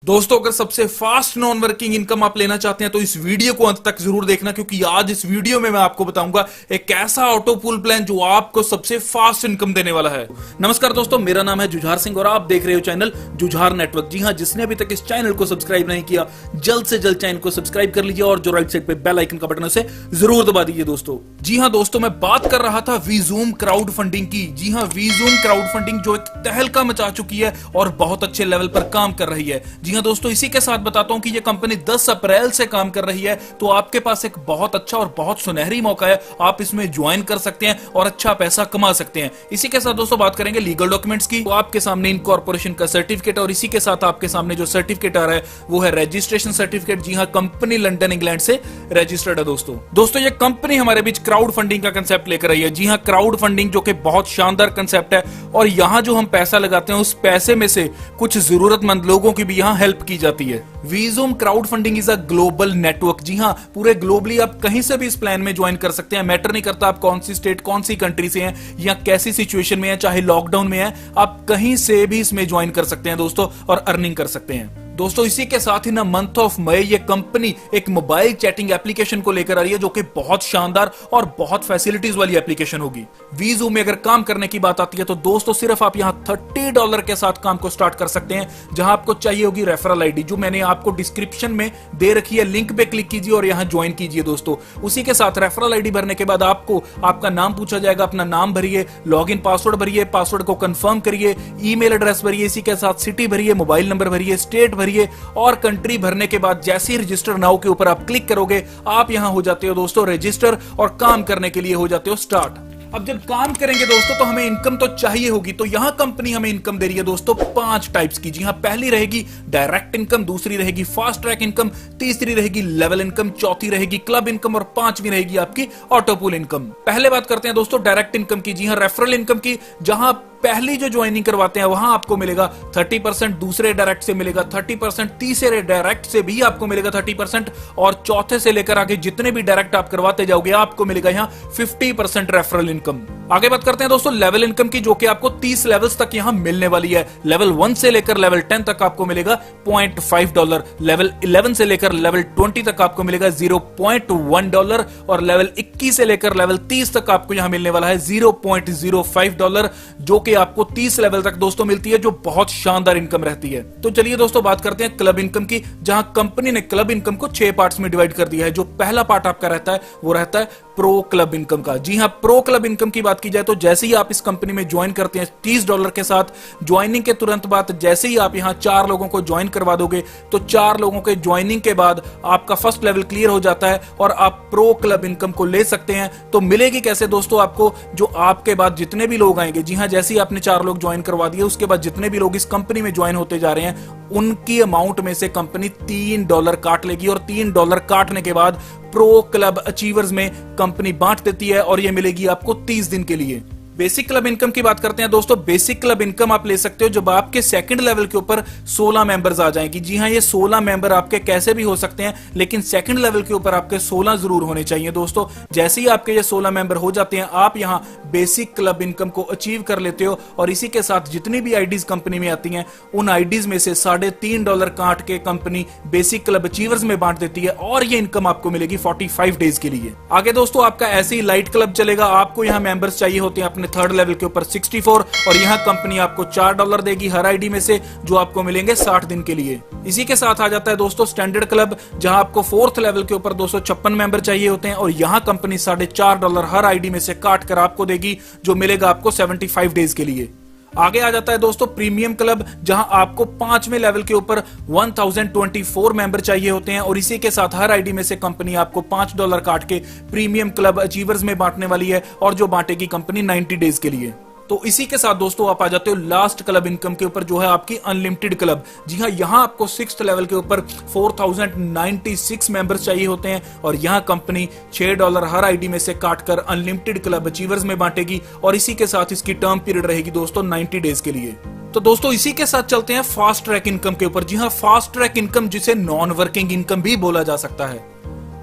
दोस्तों अगर सबसे फास्ट नॉन वर्किंग इनकम आप लेना चाहते हैं तो इस वीडियो को अंत तक जरूर देखना, क्योंकि आज इस वीडियो में मैं आपको बताऊंगा एक ऐसा ऑटो पूल प्लान जो आपको सबसे फास्ट इनकम देने वाला है। नमस्कार दोस्तों, मेरा नाम है जुझार सिंह और आप देख रहे हो चैनल जुझार नेटवर्क। जी हां, जिसने अभी तक इस चैनल को सब्सक्राइब नहीं किया जल्द से जल्द चैनल को सब्सक्राइब कर लीजिए और जो राइट साइड पे बेल आइकन का बटन उसे जरूर दबा दीजिए दोस्तों। जी हां दोस्तों, मैं बात कर रहा था वीजूम क्राउड फंडिंग की। जी हां, वीजूम क्राउड फंडिंग जो एक तहलका मचा चुकी है और बहुत अच्छे लेवल पर काम कर रही है। जी हां दोस्तों, इसी के साथ बताता हूं कि यह कंपनी 10 अप्रैल से काम कर रही है, तो आपके पास एक बहुत अच्छा और बहुत सुनहरी मौका है। आप इसमें ज्वाइन कर सकते हैं और अच्छा पैसा कमा सकते हैं। इसी के साथ दोस्तों बात करेंगे लीगल डॉक्यूमेंट्स की। तो आपके सामने इनकॉर्पोरेशन का सर्टिफिकेट और इसी के साथ आपके सामने जो सर्टिफिकेट आ रहा है वो है रजिस्ट्रेशन सर्टिफिकेट। जी हां, कंपनी लंदन इंग्लैंड से रजिस्टर्ड है दोस्तों ये कंपनी हमारे बीच क्राउड फंडिंग का कंसेप्ट लेकर आई है। जी हां, क्राउड फंडिंग जो कि बहुत शानदार कंसेप्ट है और यहां जो हम पैसा लगाते हैं उस पैसे में से कुछ जरूरतमंद लोगों की भी यहां हेल्प की जाती है। वीजूम crowd funding is a global network. जी हां, पूरे ग्लोबली आप कहीं से भी इस प्लान में ज्वाइन कर सकते हैं। मैटर नहीं करता आप कौन सी स्टेट कौन सी कंट्री से हैं या कैसी सिचुएशन में है, चाहे लॉकडाउन में है, आप कहीं से भी इसमें ज्वाइन कर सकते हैं दोस्तों और अर्निंग कर सकते हैं। दोस्तों इसी के साथ ही ना मंथ ऑफ मई ये कंपनी एक मोबाइल चैटिंग एप्लीकेशन को लेकर आ रही है जो कि बहुत शानदार और बहुत फैसिलिटीज वाली एप्लीकेशन होगी। वीजूम में अगर काम करने की बात आती है तो दोस्तों सिर्फ आप यहां $30 के साथ काम को स्टार्ट कर सकते हैं, जहां आपको चाहिए होगी रेफरल आईडी जो मैंने आपको डिस्क्रिप्शन में दे रखी है। लिंक पे क्लिक कीजिए और यहां ज्वाइन कीजिए दोस्तों। उसी के साथ रेफरल आईडी भरने के बाद आपको आपका नाम पूछा जाएगा, अपना नाम भरिए, लॉग इन पासवर्ड भरिए, पासवर्ड को कंफर्म करिए, ईमेल एड्रेस भरिए, इसी के साथ सिटी भरिए, मोबाइल नंबर भरिए, स्टेट भरिए और कंट्री भरने के बाद जैसे ही रजिस्टर नाउ के ऊपर आप क्लिक करोगे आप यहां हो जाते हो दोस्तों रजिस्टर और काम करने के लिए हो जाते हो स्टार्ट। अब जब काम करेंगे दोस्तों तो हमें इनकम तो चाहिए होगी, तो यहां कंपनी हमें इनकम दे रही है दोस्तों 5 टाइप्स की। जी हां, पहली रहेगी डायरेक्ट इनकम, दूसरी रहेगी फास्ट ट्रैक इनकम, तीसरी रहेगी लेवल इनकम, चौथी रहेगी क्लब इनकम और पांचवी रहेगी आपकी ऑटो पूल इनकम। पहले बात करते हैं दोस्तों डायरेक्ट इनकम की। जी हां, रेफरल इनकम की, जहां पहली जो ज्वाइनिंग करवाते हैं वहां आपको मिलेगा 30%, दूसरे डायरेक्ट से मिलेगा 30%, तीसरे डायरेक्ट से भी आपको मिलेगा 30% और चौथे से लेकर आगे जितने भी डायरेक्ट आप करवाते जाओगे आपको मिलेगा यहां 50% रेफरल इनकम। आगे बात करते हैं दोस्तों लेवल इनकम की, जो कि आपको 30 लेवल्स तक यहां मिलने वाली है। लेवल 1 से लेकर लेवल 10 तक आपको मिलेगा $0.5, लेवल 11 से लेकर लेवल 20 तक आपको मिलेगा $0.1 और लेवल 21 से लेकर लेवल 30 तक आपको यहां मिलने वाला है $0.05, जो कि आपको 30 लेवल तक दोस्तों मिलती है, जो बहुत शानदार इनकम रहती है। तो चलिए दोस्तों बात करते हैं क्लब इनकम की, जहां कंपनी ने क्लब इनकम को 6 पार्ट्स में डिवाइड कर दिया है। जो पहला पार्ट आपका रहता है वो रहता है प्रो क्लब इनकम का। जी हां, प्रो क्लब इनकम की बात की जाए तो जैसे ही आप इस कंपनी में ज्वाइन करते हैं $30 के साथ, ज्वाइनिंग के तुरंत बाद जैसे ही आप यहां 4 लोगों को ज्वाइन करवा दोगे तो 4 लोगों के ज्वाइनिंग के बाद आपका फर्स्ट लेवल क्लियर हो जाता है और आप प्रो क्लब इनकम को ले सकते हैं। तो मिलेगी कैसे दोस्तों आपको, जो आपके बाद जितने भी लोग आएंगे, जी हां, जैसे ही आपने 4 लोग ज्वाइन करवा दिए उसके बाद जितने भी लोग इस कंपनी में ज्वाइन होते जा रहे हैं उनकी अमाउंट में से कंपनी $3 काट लेगी और $3 काटने के बाद प्रो क्लब अचीवर्स में कंपनी बांट देती है और यह मिलेगी आपको 30 दिन के लिए। बेसिक क्लब इनकम की बात करते हैं दोस्तों। बेसिक क्लब इनकम आप ले सकते हो जब आपके सेकंड लेवल के ऊपर 16 मेंबर्स आ जाएंगी। जी हां, ये 16 मेंबर आपके कैसे भी हो सकते हैं, लेकिन सेकंड लेवल के ऊपर आपके 16 जरूर होने चाहिए दोस्तों। जैसे ही आपके ये 16 मेंबर हो जाते हैं आप यहां बेसिक क्लब इनकम को अचीव कर लेते हो और इसी के साथ जितनी भी आईडीज कंपनी में आती हैं उन आईडीज में से $3.5 काट के कंपनी बेसिक क्लब अचीवर्स में बांट देती है और ये इनकम आपको मिलेगी 45 डेज के लिए। आगे दोस्तों आपका ऐसे ही लाइट क्लब चलेगा। आपको यहां मेंबर्स चाहिए होते हैं अपने थर्ड लेवल के ऊपर 64 और यहां कंपनी आपको $4 देगी हर आईडी में से, जो आपको मिलेंगे 60 दिन के लिए। इसी के साथ आ जाता है दोस्तों स्टैंडर्ड क्लब, जहां आपको 4th लेवल के ऊपर 256 मेंबर चाहिए होते हैं और यहां कंपनी $4.5 हर आईडी में से काट कर आपको देगी, जो मिलेगा आपको 75 डेज के लिए। आगे आ जाता है दोस्तों प्रीमियम क्लब, जहां आपको 5वें लेवल के ऊपर 1024 मेंबर चाहिए होते हैं और इसी के साथ हर आईडी में से कंपनी आपको $5 काट के प्रीमियम क्लब अचीवर्स में बांटने वाली है और जो बांटेगी कंपनी 90 डेज के लिए। तो इसी के साथ दोस्तों आप आ जाते हो लास्ट क्लब इनकम के ऊपर, जो है आपकी अनलिमिटेड क्लब। जी हां, यहां आपको 6th लेवल के ऊपर 4096 मेंबर्स चाहिए होते हैं और यहां कंपनी $6 हर आईडी में से काटकर अनलिमिटेड क्लब अचीवर्स में बांटेगी और इसी के साथ इसकी टर्म पीरियड रहेगी दोस्तों 90 डेज के लिए। तो दोस्तों इसी के साथ चलते हैं फास्ट ट्रैक इनकम के ऊपर। जी हां, फास्ट ट्रैक इनकम जिसे नॉन वर्किंग इनकम भी बोला जा सकता है।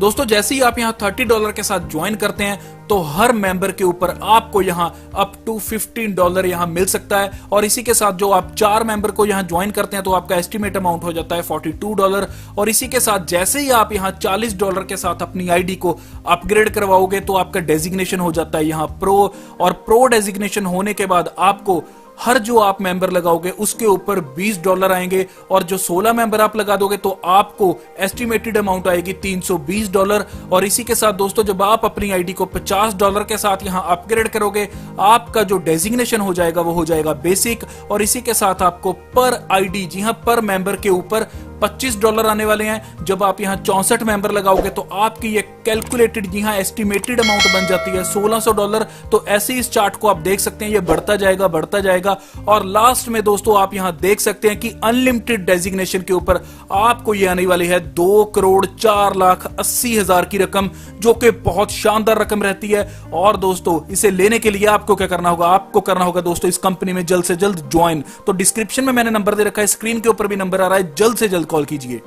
दोस्तों जैसे ही आप यहाँ $30 के साथ ज्वाइन करते हैं तो हर मेंबर के ऊपर आपको यहाँ अप टू $15 यहाँ मिल सकता है। और इसी के साथ जो आप 4 मेंबर को यहाँ ज्वाइन करते हैं तो आपका एस्टिमेट अमाउंट हो जाता है $42। और इसी के साथ जैसे ही आप यहाँ $40 के साथ अपनी आईडी को अपग्रेड करवाओगे तो आपका डेजिग्नेशन हो जाता है यहाँ प्रो। और प्रो डेजिग्नेशन होने के बाद आपको हर जो आप मेंबर लगाओगे उसके ऊपर $20 आएंगे। और जो 16 मेंबर आप लगा दोगे तो आपको एस्टिमेटेड अमाउंट आएगी $320। और इसी के साथ दोस्तों जब आप अपनी आईडी को $50 के साथ यहां अपग्रेड करोगे आपका जो डेजिग्नेशन हो जाएगा वो हो जाएगा बेसिक। और इसी के साथ आपको पर आईडी, जी हां, पर मेंबर के ऊपर $25 आने वाले हैं। जब आप यहाँ 64 मेंबर लगाओगे तो आपकी ये कैलकुलेटेड, जी हाँ, एस्टिमेटेड अमाउंट बन जाती है $1600। तो ऐसे इस चार्ट को आप देख सकते हैं, ये बढ़ता जाएगा। और लास्ट में दोस्तों आप यहाँ देख सकते हैं कि अनलिमिटेड डेजिग्नेशन के ऊपर आपको ये आने वाली है 2,04,80,000 की रकम, जो कि बहुत शानदार रकम रहती है। और दोस्तों इसे लेने के लिए आपको क्या करना होगा, आपको करना होगा दोस्तों इस कंपनी में जल्द से जल्द ज्वाइन। तो डिस्क्रिप्शन में मैंने नंबर दे रखा है, स्क्रीन के ऊपर भी नंबर आ रहा है, जल्द से जल्द कॉल कीजिए।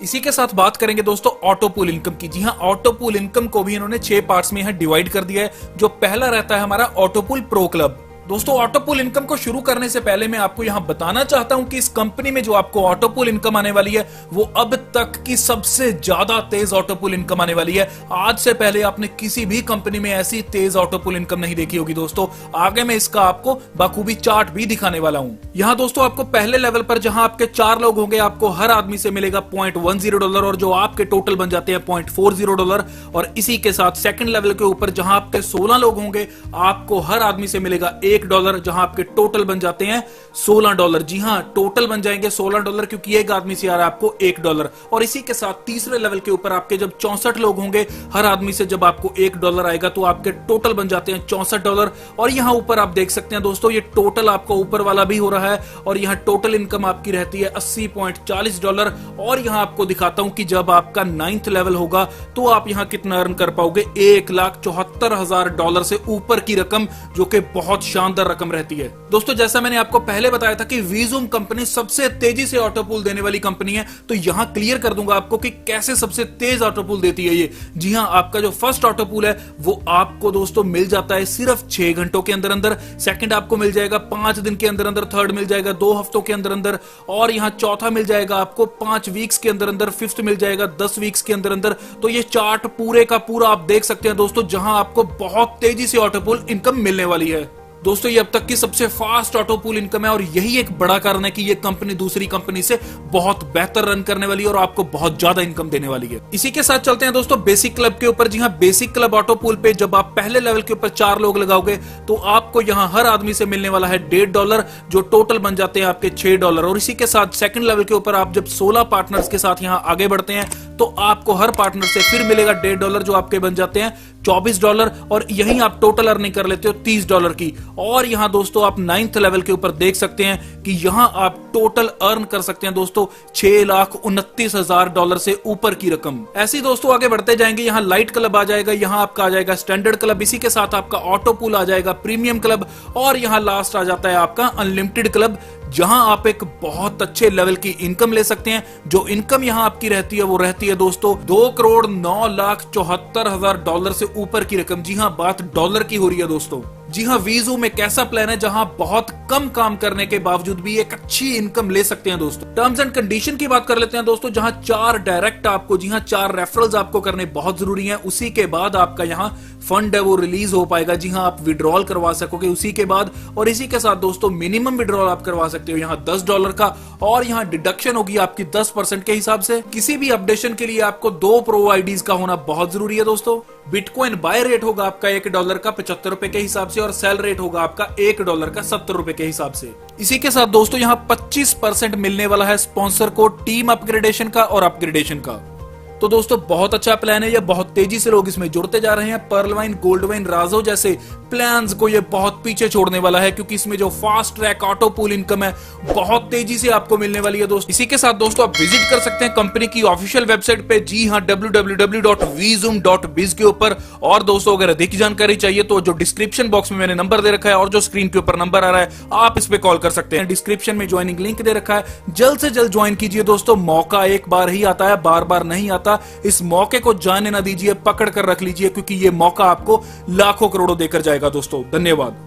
इसी के साथ बात करेंगे दोस्तों ऑटो पूल इनकम की। जी हां, ऑटो पूल इनकम को भी इन्होंने 6 पार्ट्स में यहां डिवाइड कर दिया है। जो पहला रहता है हमारा ऑटो पूल प्रो क्लब। दोस्तों ऑटो पूल इनकम को शुरू करने से पहले मैं आपको यहां बताना चाहता हूं कि इस कंपनी में जो आपको ऑटो पूल इनकम आने वाली है वो अब तक की सबसे ज्यादा तेज ऑटो पूल इनकम आने वाली है। आज से पहले आपने किसी भी कंपनी में ऐसी तेज ऑटो पूल इनकम नहीं देखी होगी दोस्तों। आगे मैं इसका आपको बाखूबी चार्ट भी दिखाने वाला हूं। यहां दोस्तों आपको पहले लेवल पर जहां आपके 4 लोग होंगे आपको हर आदमी से मिलेगा $0.10 और जो आपके टोटल बन जाते हैं $0.40। और इसी के साथ सेकंड लेवल के ऊपर जहां आपके 16 लोग होंगे आपको हर आदमी से मिलेगा $1, जहां आपके टोटल बन जाते हैं $16। जी हां, टोटल बन जाएंगे $16 क्योंकि एक आदमी से आ रहा है आपको $1। और इसी के साथ तीसरे लेवल के ऊपर आपके जब 64 लोग होंगे हर आदमी से जब आपको $1 आएगा तो आपके टोटल बन जाते हैं $64। और यहां ऊपर आप देख सकते हैं दोस्तों ये टोटल आपको ऊपर वाला भी हो रहा है। और यहां टोटल इनकम आपकी रहती है $80.40। और यहां आपको दिखाता हूं कि जब आपका 9th लेवल होगा तो आप यहां कितना अर्न कर पाओगे, $1,74,000 से ऊपर की रकम, जो कि बहुत शानदार रकम रहती है। दोस्तों जैसा मैंने आपको पहले बताया था कि वीजूम कंपनी सबसे तेजी से ऑटो पूल देने वाली कंपनी है, तो यहां क्लियर कर दूंगा आपको कि कैसे सबसे तेज ऑटो पूल देती है ये। जी हां, आपका जो फर्स्ट ऑटो पूल है वो आपको दोस्तों मिल जाता है सिर्फ 6 घंटों के अंदर। सेकंड आपको मिल जाएगा 5 दिन के अंदर। थर्ड मिल जाएगा 2 हफ्तों के अंदर। और यहां चौथा मिल जाएगा आपको 5 वीक्स के अंदर। फिफ्थ मिल जाएगा 10 वीक्स के अंदर। तो ये चार्ट पूरे का पूरा आप देख सकते हैं दोस्तों, जहां आपको बहुत तेजी से ऑटो पूल इनकम मिलने वाली है। दोस्तों ये अब तक की सबसे फास्ट ऑटो पूल इनकम है और यही एक बड़ा कारण है कि ये कंपनी दूसरी कंपनी से बहुत बेहतर रन करने वाली है और आपको बहुत ज्यादा इनकम देने वाली है। इसी के साथ चलते हैं दोस्तों बेसिक क्लब के ऊपर। जी हां, बेसिक क्लब ऑटो पूल पे जब आप पहले लेवल के ऊपर 4 लोग लगाओगे तो आपको यहां हर आदमी से मिलने वाला है $1.5, जो टोटल बन जाते हैं आपके $6। और इसी के साथ सेकंड लेवल के ऊपर आप जब 16 पार्टनर्स के साथ यहां आगे बढ़ते हैं तो आपको हर पार्टनर से फिर मिलेगा $1.5, जो आपके बन जाते हैं $24। और यहीं आप टोटल अर्निंग कर लेते हो $30 की। और यहां दोस्तों आप 9th लेवल के ऊपर देख सकते हैं कि यहां आप टोटल अर्न कर सकते हैं दोस्तों $6,29,000 से ऊपर की रकम। ऐसे ही दोस्तों आगे बढ़ते जाएंगे। यहां लाइट क्लब आ जाएगा, यहां आपका आ जाएगा स्टैंडर्ड क्लब, इसी के साथ आपका ऑटो पूल आ जाएगा प्रीमियम क्लब। और यहां लास्ट आ जाता है आपका अनलिमिटेड क्लब, जहां आप एक बहुत अच्छे लेवल की इनकम ले सकते हैं। जो इनकम यहां आपकी रहती है वो रहती है दोस्तों $2,09,74,000 से ऊपर की रकम। जी हां, बात डॉलर की हो रही है दोस्तों। जी हां, वीजूम एक ऐसा प्लान है जहां बहुत कम काम करने के बावजूद भी एक अच्छी इनकम ले सकते हैं दोस्तों। टर्म्स एंड कंडीशन की बात कर लेते हैं दोस्तों, जहां 4 डायरेक्ट आपको, जी हां, 4 रेफरल्स आपको करने बहुत जरूरी हैं। उसी के बाद आपका यहां फंड है वो रिलीज हो पाएगा। जी हां, आप विड्रॉल करवा सकोगे उसी के बाद। और इसी के साथ दोस्तों मिनिमम विड्रॉल आप करवा सकते हो यहां $10 का। और यहां डिडक्शन होगी आपकी 10% के हिसाब से। किसी भी अपडेशन के लिए आपको 2 प्रो आईडीज का होना बहुत जरूरी है दोस्तों। बिटकॉइन बाय रेट होगा आपका $1 का ₹75 के हिसाब से, और सेल रेट होगा आपका $1 का ₹70 के हिसाब से। इसी के साथ दोस्तों यहां 25% मिलने वाला है स्पॉन्सर को टीम अपग्रेडेशन का और अपग्रेडेशन का। तो दोस्तों बहुत अच्छा प्लान है ये, बहुत तेजी से लोग इसमें जुड़ते जा रहे हैं। पर्ल वाइन, गोल्ड वाइन, राजो जैसे प्लान्स को ये बहुत पीछे छोड़ने वाला है, क्योंकि इसमें जो fast track auto pool income है बहुत तेजी से आपको मिलने वाली है दोस्तों। इसी के साथ दोस्तों आप विजिट कर सकते हैं कंपनी की ऑफिशियल वेबसाइट पे, जी हां, www.vzoom.biz के ऊपर। और दोस्तों अगर अधिक जानकारी चाहिए तो जो डिस्क्रिप्शन बॉक्स में मैंने नंबर दे रखा है और जो स्क्रीन के ऊपर नंबर आ रहा है आप इस पे कॉल कर सकते हैं। डिस्क्रिप्शन में ज्वाइनिंग लिंक दे रखा है, जल्द से जल्द ज्वाइन कीजिए दोस्तों। मौका एक बार ही आता है, बार बार नहीं आता। का। इस मौके को जाने ना दीजिए, पकड़ कर रख लीजिए, क्योंकि ये मौका आपको लाखों करोड़ों देकर जाएगा दोस्तों। धन्यवाद।